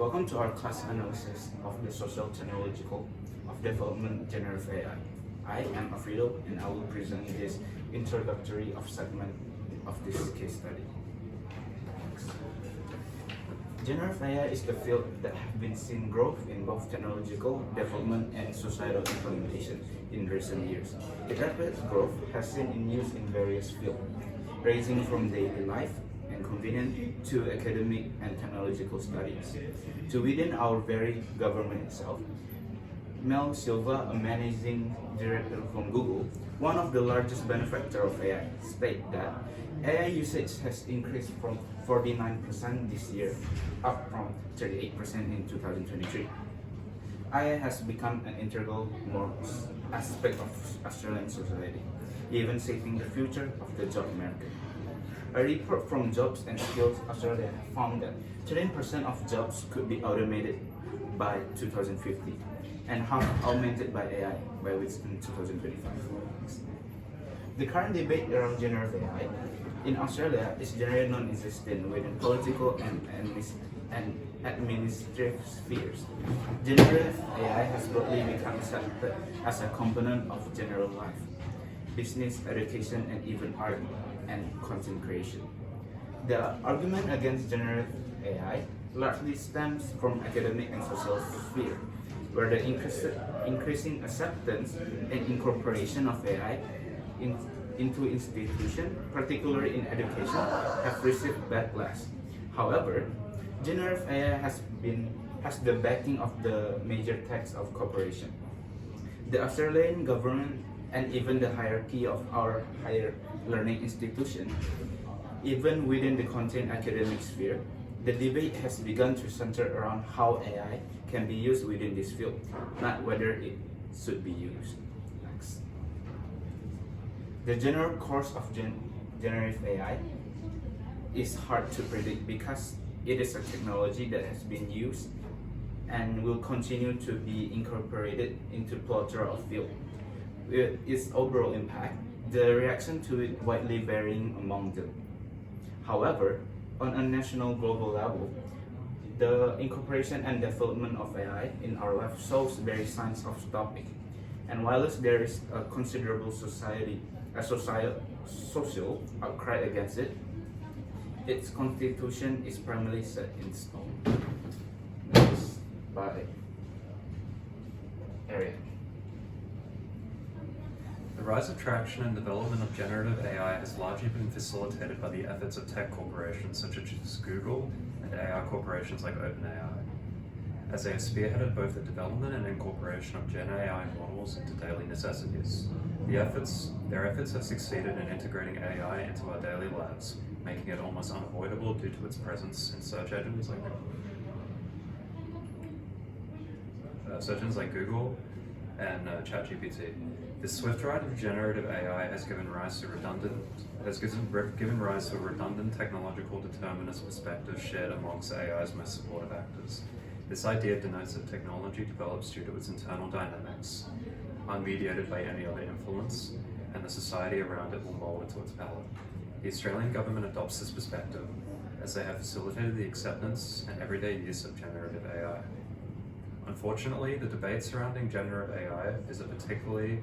Welcome to our class analysis of the social technological of development generative AI. I am Afrido and I will present this introductory of segment of this case study. Generative AI is the field that has been seeing growth in both technological development and societal implementation in recent years. The rapid growth has seen in use in various fields, ranging from daily life and convenience to academic and technological studies, to within our very government itself. Mel Silva, a managing director from Google, one of the largest benefactors of AI, stated that AI usage has increased from 49% this year, up from 38% in 2023. AI has become an integral aspect of Australian society, even shaping the future of the job market. A report from Jobs and Skills Australia found that 13% of jobs could be automated by 2050 and half augmented by AI by in 2025. The current debate around generative AI in Australia is generally non-existent within political and administrative spheres. Generative AI has broadly become accepted as a component of general life, business, education, and even art and content creation. The argument against generative AI largely stems from academic and social sphere, where the increasing acceptance and incorporation of AI into institutions, particularly in education, have received backlash. However, generative AI has the backing of the major techs of corporation. The Australian government and even the hierarchy of our higher learning institution, even within the content academic sphere, the debate has begun to center around how AI can be used within this field, not whether it should be used. Next. The general course of generative AI is hard to predict because it is a technology that has been used and will continue to be incorporated into plethora of fields. With its overall impact, the reaction to it widely varying among them. However, on a national global level, the incorporation and development of AI in our life shows various signs of stopping. And whilst there is a considerable social outcry against it, its constitution is primarily set in stone. Next, by area. The rise of traction and development of generative AI has largely been facilitated by the efforts of tech corporations such as Google and AI corporations like OpenAI, as they have spearheaded both the development and incorporation of Gen AI models into daily necessities. Their efforts have succeeded in integrating AI into our daily lives, making it almost unavoidable due to its presence in search engines like Google and ChatGPT. This swift rise of generative AI has given rise to a redundant technological determinist perspective shared amongst AI's most supportive actors. This idea denotes that technology develops due to its internal dynamics, unmediated by any other influence, and the society around it will mold it to its palate. The Australian government adopts this perspective, as they have facilitated the acceptance and everyday use of generative AI. Unfortunately, the debate surrounding generative AI is a particularly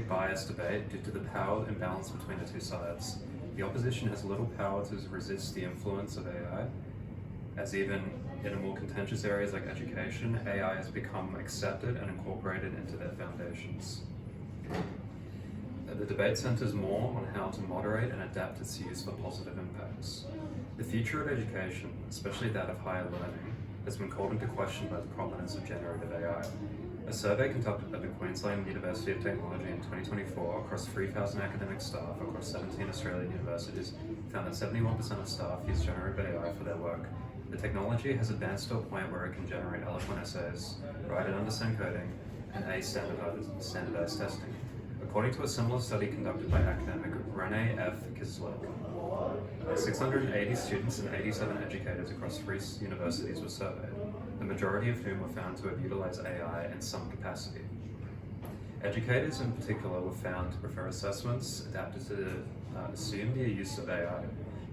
biased debate due to the power imbalance between the two sides. The opposition has little power to resist the influence of AI, as even in more contentious areas like education, AI has become accepted and incorporated into their foundations. The debate centers more on how to moderate and adapt its use for positive impacts. The future of education, especially that of higher learning, has been called into question by the prominence of generative AI. A survey conducted at the Queensland University of Technology in 2024 across 3,000 academic staff across 17 Australian universities found that 71% of staff use generative AI for their work. The technology has advanced to a point where it can generate eloquent essays, write and understand coding, and ace standardized testing. According to a similar study conducted by academic Renee F. Kislik, 680 students and 87 educators across 3 universities were surveyed, the majority of whom were found to have utilized AI in some capacity. Educators in particular were found to prefer assessments adapted to assume the use of AI,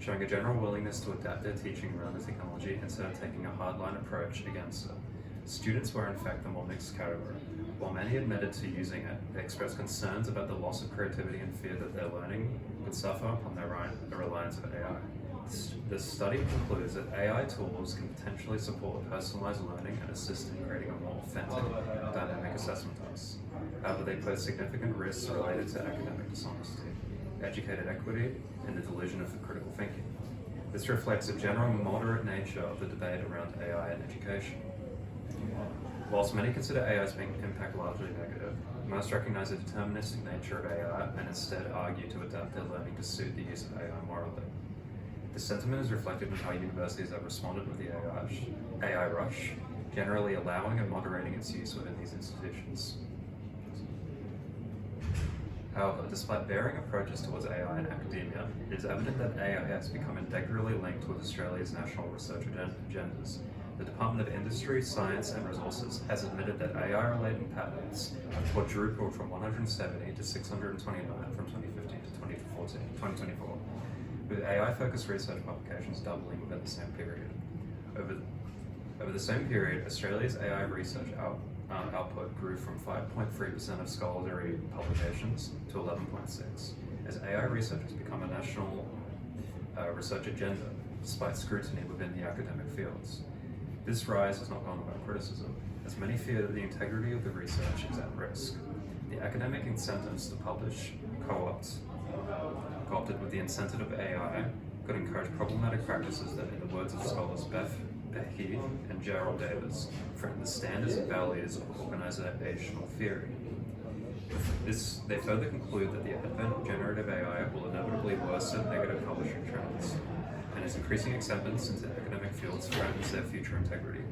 showing a general willingness to adapt their teaching around the technology instead of taking a hardline approach against it. Students were in fact the more mixed category. While many admitted to using it, they expressed concerns about the loss of creativity and fear that their learning would suffer upon the reliance of AI. This study concludes that AI tools can potentially support personalized learning and assist in creating a more authentic, dynamic assessment task. However, they pose significant risks related to academic dishonesty, educated equity, and the delusion of critical thinking. This reflects a general moderate nature of the debate around AI in education. Whilst many consider AI's impact largely negative, most recognize the deterministic nature of AI and instead argue to adapt their learning to suit the use of AI morally. This sentiment is reflected in how universities have responded with the AI rush, generally allowing and moderating its use within these institutions. However, despite varying approaches towards AI in academia, it is evident that AI has become integrally linked with Australia's national research agendas. The Department of Industry, Science and Resources has admitted that AI-related patents have quadrupled from 170 to 629 from 2015 to 2024, with AI-focused research publications doubling within the same period. Over the same period, Australia's AI research output grew from 5.3% of scholarly publications to 11.6%, as AI research has become a national research agenda, despite scrutiny within the academic fields. This rise has not gone without criticism, as many fear that the integrity of the research is at risk. The academic incentives to publish co-opted with the incentive of AI could encourage problematic practices that, in the words of scholars Beth Heath and Gerald Davis, threaten the standards and values of organizational theory. They further conclude that the advent of generative AI will inevitably worsen negative publishing trends, and its increasing acceptance into academic fields threatens their future integrity.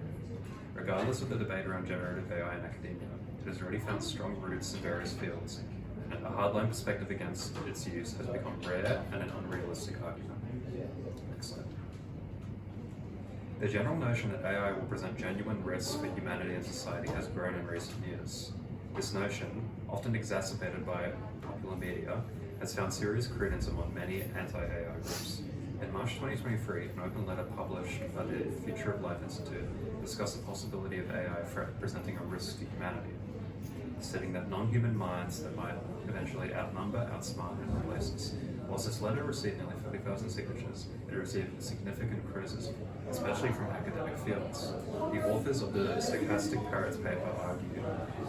Regardless of the debate around generative AI in academia, it has already found strong roots in various fields, and a hardline perspective against its use has become rare and an unrealistic argument. Next slide. The general notion that AI will present genuine risks for humanity and society has grown in recent years. This notion, often exacerbated by popular media, has found serious credence among many anti-AI groups. In March 2023, an open letter published by the Future of Life Institute discussed the possibility of AI presenting a risk to humanity, stating that non-human minds that might eventually outnumber, outsmart, and replace us. Whilst this letter received nearly 30,000 signatures, it received significant criticism, especially from academic fields. The authors of the Stochastic Parrots paper argued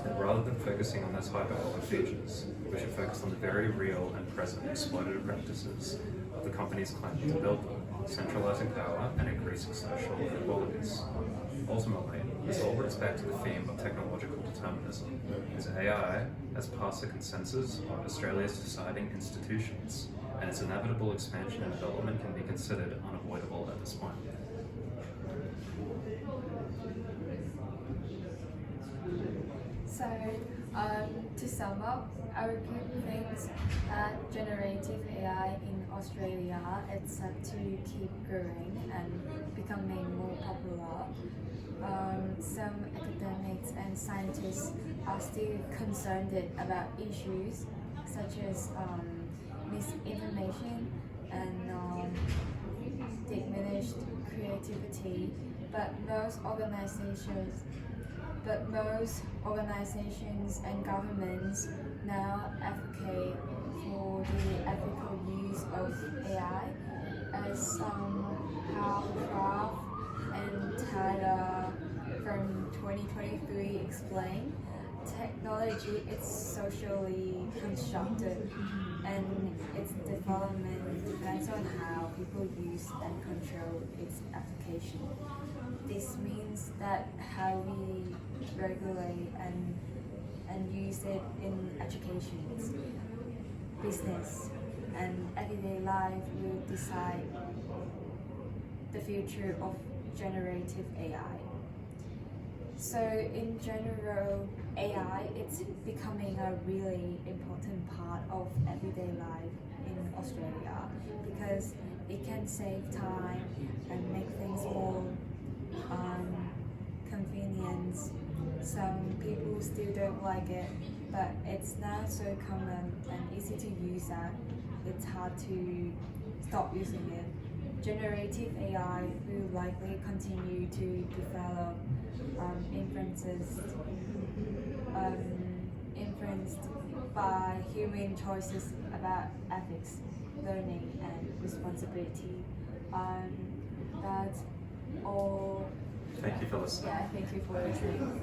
that rather than focusing on those hyperbolic features, we should focus on the very real and present exploitative practices of the companies claiming to build them, centralizing power and increasing social inequalities. Ultimately, this all brings back to the theme of technological determinism, as AI has passed the consensus of Australia's deciding institutions, and its inevitable expansion and development can be considered unavoidable at this point. So, to sum up, our group thinks that generative AI in Australia is set to keep growing and becoming more popular. Some academics and scientists are still concerned about issues such as misinformation and diminished creativity, but most organizations and governments now advocate for the ethical use of AI, as Half and Tyler from 2023 explained. Technology is socially constructed, and its development depends on how people use and control its application. This means that how we regulate and use it in education, business, and everyday life will decide the future of generative AI. So in general, AI is becoming a really important part of everyday life in Australia because it can save time and make things more convenient. Some people still don't like it, but it's now so common and easy to use that it's hard to stop using it. generative AI will likely continue to develop influenced by human choices about ethics, learning, and responsibility. That's all. Thank you for listening. Yeah, thank you for listening.